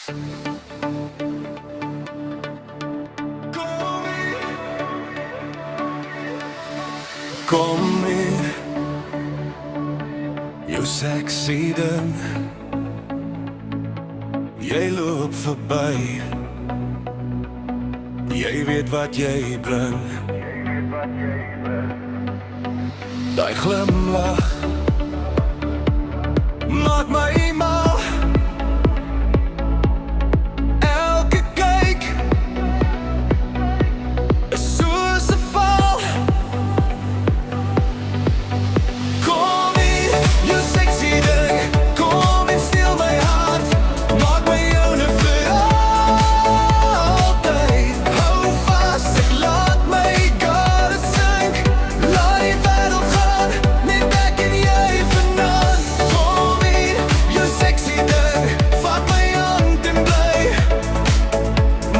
Kom hier, jou sexy ding. Jy loop verby, jy weet wat jy bring. Daai glimlach maak my mal. Elke kyk is soos 'n val. Kom hier, jou sexy ding. Kom en steel my hart. Maak my joune vir altyd. Hou vas, ek laat my gade sink. Laat die wêreld gaan, net ek en jy vanaand. Kom hier, jou sexy ding. Vat my hand en bly.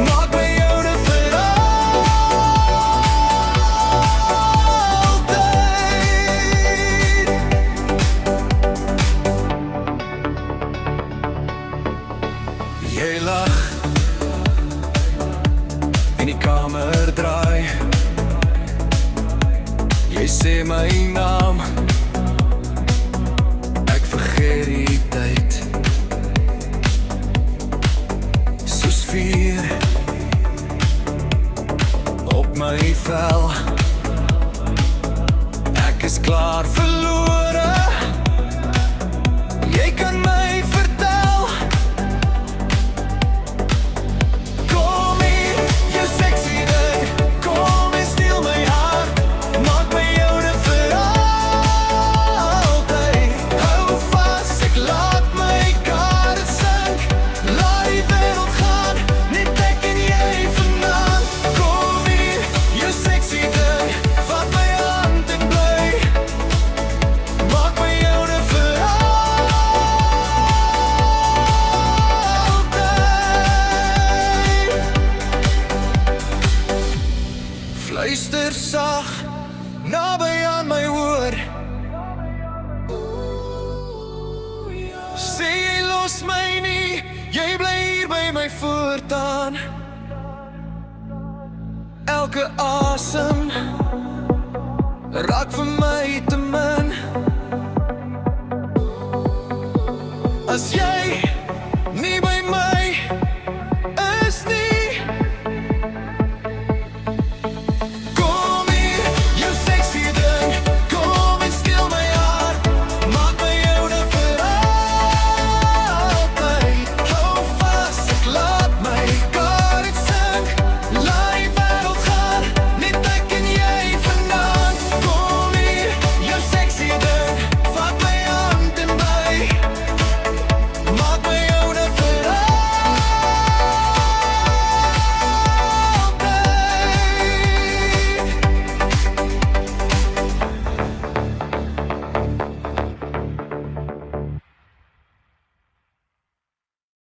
Maak my joune vir altyd. Jy lag en die kamer draai. Jy sê my naam, ek vergeet die tyd. Soos vuur op my vel. Ek is klaar verlore. Jy kan my vertel. Kom hier, jou sexy ding. Kom en steel my hart. Maak my joune vir altyd. Hou vas, ek laat my gade sink. Laat die wêreld gaan, net ek en jy vanaand. Kom hier, jou sexy ding. Vat my hand en bly. Maak my joune vir altyd. Fluister sag, naby aan my oor. Sê jy los my nie, jy bly hier by my voortaan. Elke asem raak vir my te min. As jy